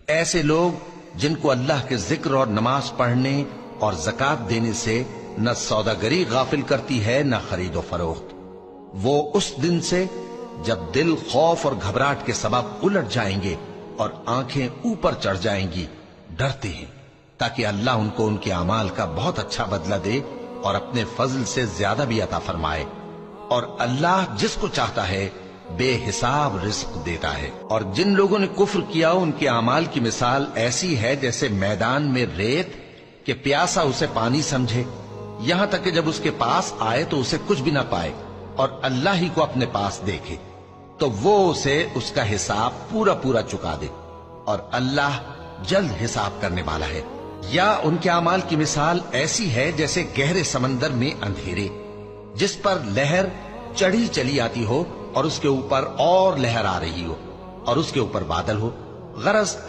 ایسے لوگ جن کو اللہ کے ذکر اور نماز پڑھنے اور زکات دینے سے نہ سوداگری غافل کرتی ہے نہ خرید و فروخت، وہ اس دن سے جب دل خوف اور گھبراہٹ کے سبب الٹ جائیں گے اور آنکھیں اوپر چڑھ جائیں گی ڈرتے ہیں، تاکہ اللہ ان کو ان کے اعمال کا بہت اچھا بدلہ دے اور اپنے فضل سے زیادہ بھی عطا فرمائے۔ اور اللہ جس کو چاہتا ہے بے حساب رزق دیتا ہے۔ اور جن لوگوں نے کفر کیا ان کے اعمال کی مثال ایسی ہے جیسے میدان میں ریت کہ پیاسا اسے پانی سمجھے، یہاں تک کہ جب اس کے پاس آئے تو اسے کچھ بھی نہ پائے اور اللہ ہی کو اپنے پاس دیکھے تو وہ اسے اس کا حساب پورا پورا چکا دے، اور اللہ جلد حساب کرنے والا ہے۔ یا ان کے اعمال کی مثال ایسی ہے جیسے گہرے سمندر میں اندھیرے جس پر لہر چڑھی چلی آتی ہو اور اس کے اوپر اور لہر آ رہی ہو اور اس کے اوپر بادل ہو، غرض